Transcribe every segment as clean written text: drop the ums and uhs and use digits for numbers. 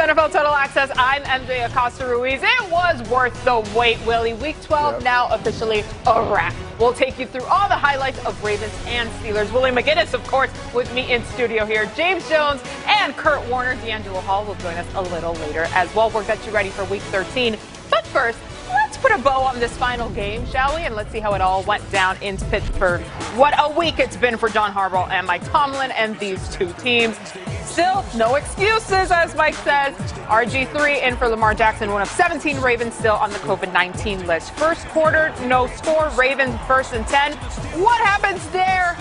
NFL Total Access. I'm MJ Acosta-Ruiz. It was worth the wait, Willie. Week 12 now officially a wrap. We'll take you through all the highlights of Ravens and Steelers. Willie McGinnis, of course, with me in studio here. James Jones and Kurt Warner. D'Angelo Hall will join us a little later as well. We'll get you ready for Week 13. But first, let's put a bow on this final game, shall we? And let's see how it all went down in Pittsburgh. What a week it's been for John Harbaugh and Mike Tomlin and these two teams. Still, no excuses, as Mike says. RG3 in for Lamar Jackson, one of 17 Ravens still on the COVID-19 list. First quarter, no score. Ravens first and 10. What happens there,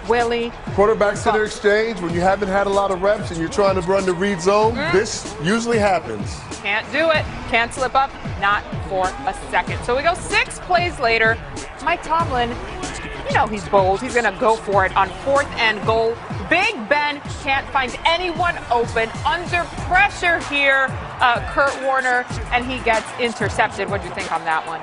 Willie? Quarterbacks to their exchange. When you haven't had a lot of reps and you're trying to run the read zone, this usually happens. Can't do it. Can't slip up. Not for a second. So we go 6 plays later. Mike Tomlin, you know he's bold. He's going to go for it on 4th and goal. Big Ben can't find anyone open. Under pressure here, Kurt Warner, and he gets intercepted. What do you think on that one?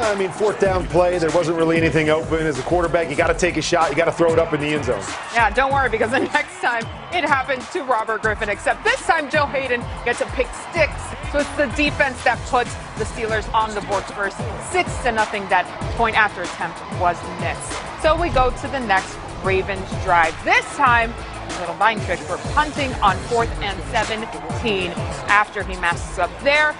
I mean, 4th down play, there wasn't really anything open. As a quarterback, you got to take a shot. You got to throw it up in the end zone. Yeah, don't worry, because the next time it happens to Robert Griffin, except this time Joe Hayden gets a pick six. So it's the defense that puts the Steelers on the board first. 6-0. That point after attempt was missed. So we go to the next Ravens drive. This time, a little mind trick for punting on 4th and 17 after he messes up there.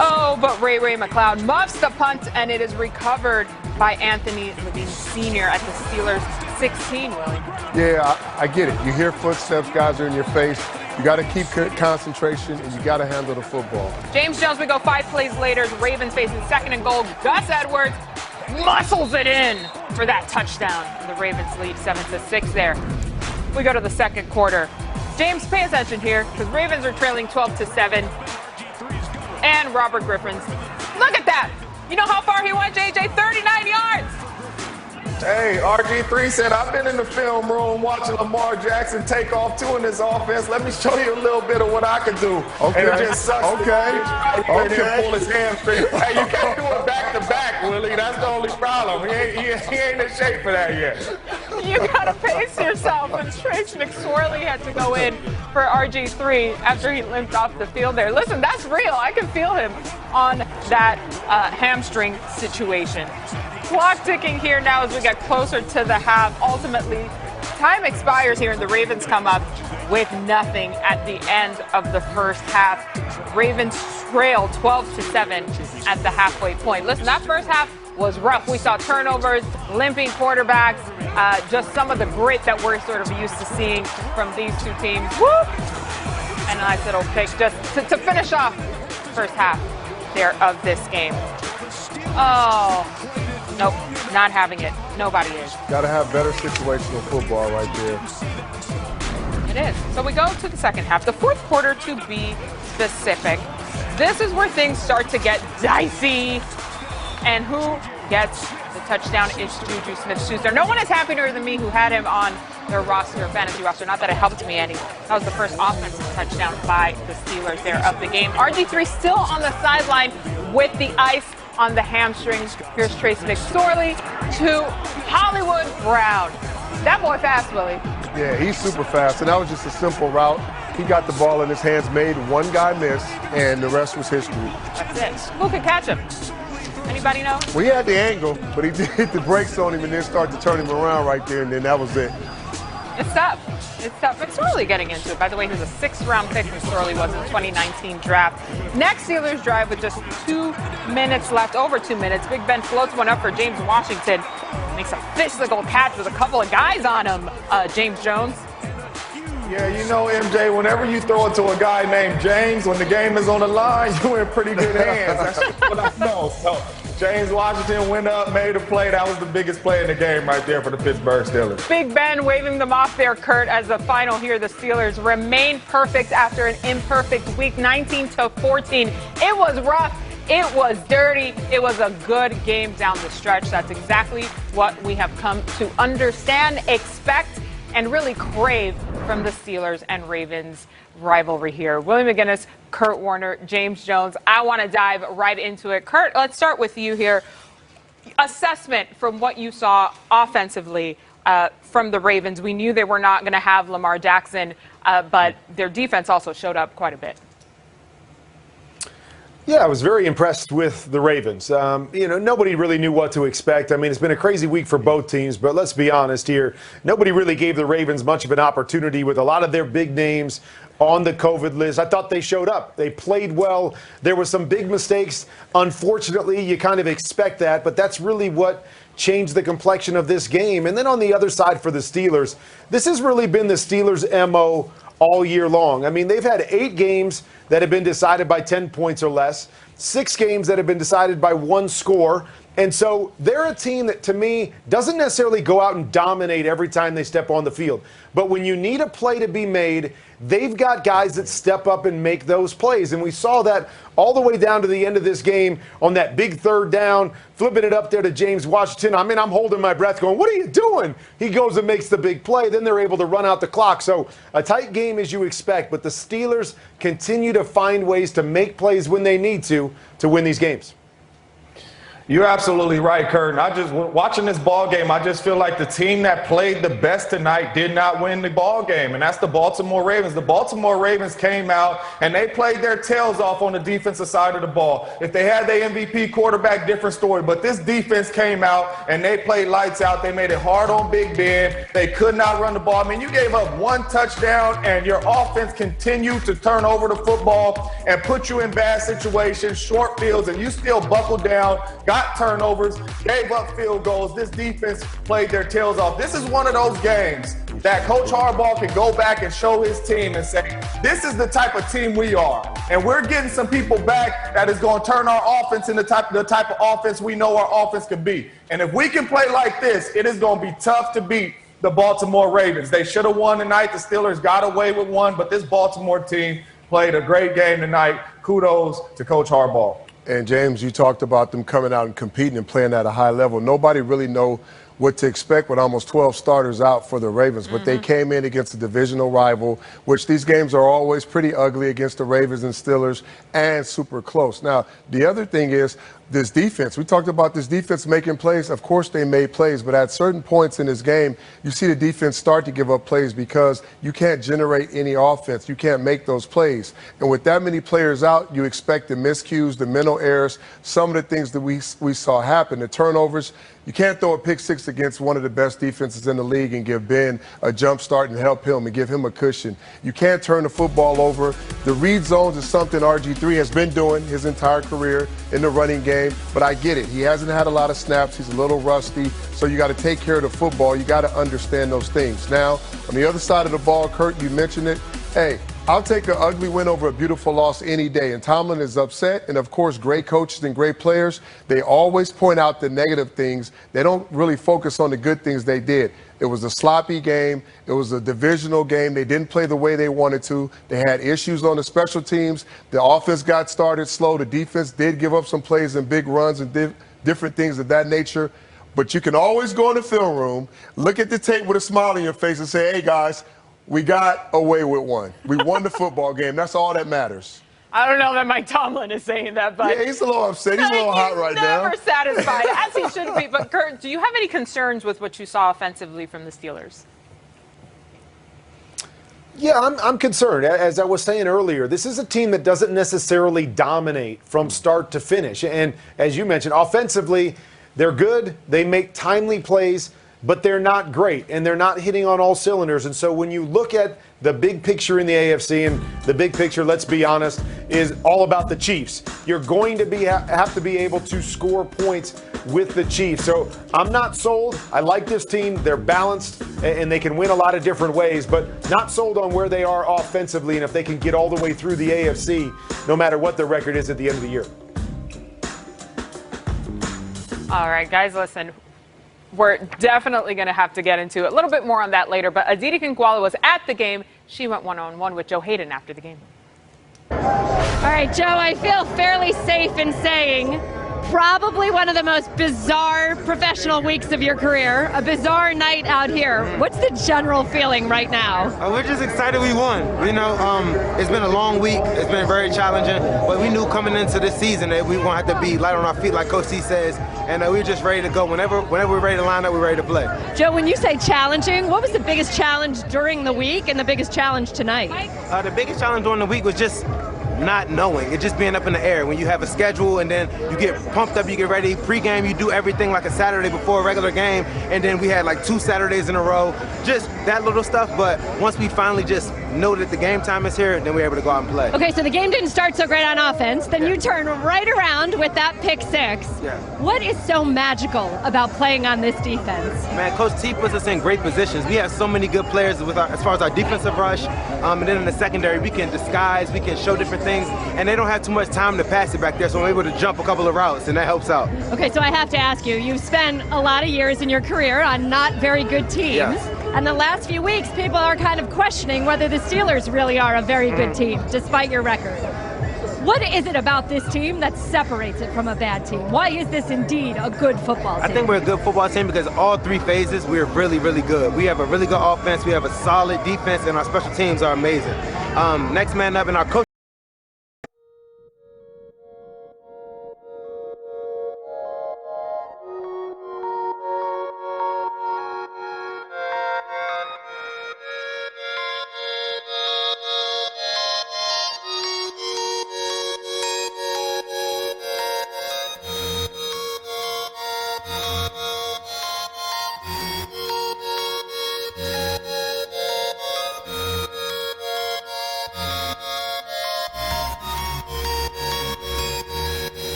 Oh, but Ray McLeod muffs the punt, and it is recovered by Anthony Levine Sr. at the Steelers' 16, Willie. Yeah, I get it. You hear footsteps, guys are in your face. You got to keep concentration, and you got to handle the football. James Jones, we go 5 plays later. Ravens facing 2nd and goal. Gus Edwards muscles it in for that touchdown. The Ravens lead 7-6 there. We go to the second quarter. James, pay attention here, because Ravens are trailing 12-7. And Robert Griffin's. Look at that. You know how far he went, JJ? 39 yards. Hey, RG3 said, I've been in the film room watching Lamar Jackson take off too in this offense. Let me show you a little bit of what I can do. Okay. And it just sucks. Okay. Pull his hamstring. Hey, you can't do it back to back, Willie. That's the only problem. He ain't in shape for that yet. You gotta pace yourself. And Trace McSorley had to go in for RG3 after he limped off the field there. Listen, that's real. I can feel him on that hamstring situation. Clock ticking here now as we get closer to the half. Ultimately, time expires here and the Ravens come up with nothing at the end of the first half. Ravens trail 12-7 at the halfway point. Listen, that first half was rough. We saw turnovers, limping quarterbacks, just some of the grit that we're sort of used to seeing from these two teams. Woo! And a nice little pick just to finish off the first half there of this game. Oh, nope, not having it. Nobody is. Got to have better situational football right there. It is. So we go to the second half, the fourth quarter to be specific. This is where things start to get dicey. And who gets the touchdown is Juju Smith-Schuster. No one is happier than me who had him on their roster, fantasy roster. Not that it helped me any. That was the first offensive touchdown by the Steelers there of the game. RG3 still on the sideline with the ice on the hamstrings. Here's Trace McSorley to Hollywood Brown. That boy fast, Willie. Yeah, he's super fast, and that was just a simple route. He got the ball in his hands, made one guy miss, and the rest was history. That's it. Who could catch him? Anybody know? Well, he had the angle, but he did hit the brakes on him and then started to turn him around right there, and then that was it. It's tough. It's tough. McSorley getting into it. By the way, he was a 6th-round pick. McSorley was in the 2019 draft. Next Steelers drive with just 2 minutes left, over 2 minutes. Big Ben floats one up for James Washington. Makes a physical catch with a couple of guys on him, James Jones. Yeah, you know, MJ, whenever you throw it to a guy named James, when the game is on the line, you're in pretty good hands. That's what I know. So James Washington went up, made a play. That was the biggest play in the game right there for the Pittsburgh Steelers. Big Ben waving them off there, Kurt, as the final here. The Steelers remain perfect after an imperfect week, 19-14. It was rough. It was dirty. It was a good game down the stretch. That's exactly what we have come to understand, expect, and really crave from the Steelers and Ravens rivalry here. Willie McGinnis, Kurt Warner, James Jones. I want to dive right into it. Kurt, let's start with you here. assessment from what you saw offensively from the Ravens. We knew they were not going to have Lamar Jackson, but their defense also showed up quite a bit. Yeah, I was very impressed with the Ravens. Nobody really knew what to expect. I mean, it's been a crazy week for both teams, but let's be honest here. Nobody really gave the Ravens much of an opportunity with a lot of their big names on the COVID list. I thought they showed up. They played well. There were some big mistakes. Unfortunately, you kind of expect that, but that's really what changed the complexion of this game. And then on the other side for the Steelers, this has really been the Steelers' MO all year long. I mean, they've had 8 games that have been decided by 10 points or less, 6 games that have been decided by 1 score. And so they're a team that, to me, doesn't necessarily go out and dominate every time they step on the field. But when you need a play to be made, they've got guys that step up and make those plays. And we saw that all the way down to the end of this game on that big 3rd down, flipping it up there to James Washington. I mean, I'm holding my breath going, what are you doing? He goes and makes the big play. Then they're able to run out the clock. So a tight game as you expect. But the Steelers continue to find ways to make plays when they need to win these games. You're absolutely right, Curtin. Watching this ball game, I just feel like the team that played the best tonight did not win the ball game, and that's the Baltimore Ravens. The Baltimore Ravens came out and they played their tails off on the defensive side of the ball. If they had their MVP quarterback, different story. But this defense came out and they played lights out. They made it hard on Big Ben. They could not run the ball. I mean, you gave up 1 touchdown, and your offense continued to turn over the football and put you in bad situations, short fields, and you still buckled down. Got turnovers, gave up field goals. This defense played their tails off. This is one of those games that Coach Harbaugh can go back and show his team and say, this is the type of team we are. And we're getting some people back that is going to turn our offense into the type of offense we know our offense can be. And if we can play like this, it is going to be tough to beat the Baltimore Ravens. They should have won tonight. The Steelers got away with one, but this Baltimore team played a great game tonight. Kudos to Coach Harbaugh. And, James, you talked about them coming out and competing and playing at a high level. Nobody really know what to expect with almost 12 starters out for the Ravens. But they came in against a divisional rival, which these games are always pretty ugly against the Ravens and Steelers, and super close. Now, the other thing is this defense. We talked about this defense making plays. Of course they made plays, but at certain points in this game, you see the defense start to give up plays because you can't generate any offense. You can't make those plays. And with that many players out, you expect the miscues, the mental errors, some of the things that we saw happen, the turnovers. You can't throw a pick 6 against one of the best defenses in the league and give Ben a jump start and help him and give him a cushion. You can't turn the football over. The read zones is something RG3 has been doing his entire career in the running game, but I get it. He hasn't had a lot of snaps. He's a little rusty, so you got to take care of the football. You got to understand those things. Now, on the other side of the ball, Kurt, you mentioned it. Hey, I'll take an ugly win over a beautiful loss any day. And Tomlin is upset. And, of course, great coaches and great players, they always point out the negative things. They don't really focus on the good things they did. It was a sloppy game. It was a divisional game. They didn't play the way they wanted to. They had issues on the special teams. The offense got started slow. The defense did give up some plays and big runs and different things of that nature. But you can always go in the film room, look at the tape with a smile on your face and say, hey, guys, we got away with one. We won the football game. That's all that matters. I don't know that Mike Tomlin is saying that, but yeah, he's a little upset. He's a little hot right now. Never satisfied, as he should be. But Kurt, do you have any concerns with what you saw offensively from the Steelers? Yeah, I'm concerned. As I was saying earlier, this is a team that doesn't necessarily dominate from start to finish. And as you mentioned, offensively, they're good. They make timely plays, but they're not great, and they're not hitting on all cylinders. And so when you look at the big picture in the AFC, and the big picture, let's be honest, is all about the Chiefs. You're going to have to be able to score points with the Chiefs. So I'm not sold. I like this team. They're balanced, and they can win a lot of different ways, but not sold on where they are offensively and if they can get all the way through the AFC, no matter what their record is at the end of the year. All right, guys, listen. We're definitely going to have to get into a little bit more on that later. But Aditi Kinkwala was at the game. She went one-on-one with Joe Hayden after the game. All right, Joe, I feel fairly safe in saying Probably one of the most bizarre professional weeks of your career, a bizarre night out here. What's the general feeling right now? We're just excited we won. You know, it's been a long week. It's been very challenging, but we knew coming into this season that we won't have to be light on our feet, like Coach C says, and we were just ready to go. Whenever we're ready to line up, we're ready to play. Joe, when you say challenging, what was the biggest challenge during the week and the biggest challenge tonight? The biggest challenge during the week was just not knowing. It just being up in the air. When you have a schedule and then you get pumped up, you get ready. Pre-game, you do everything like a Saturday before a regular game, and then we had like 2 Saturdays in a row. Just that little stuff, but once we finally just know that the game time is here, then we're able to go out and play. Okay, so the game didn't start so great on offense. Then you turn right around with that pick 6. Yeah. What is so magical about playing on this defense? Man, Coach T puts us in great positions. We have so many good players with as far as our defensive rush, and then in the secondary, we can disguise, we can show different things, and they don't have too much time to pass it back there, so we're able to jump a couple of routes, and that helps out. Okay, so I have to ask you, you've spent a lot of years in your career on not very good teams. Yes. And the last few weeks, people are kind of questioning whether the Steelers really are a very good team, despite your record. What is it about this team that separates it from a bad team? Why is this indeed a good football team? I think we're a good football team because all 3 phases, we're really, really good. We have a really good offense, we have a solid defense, and our special teams are amazing. Next man up in our coach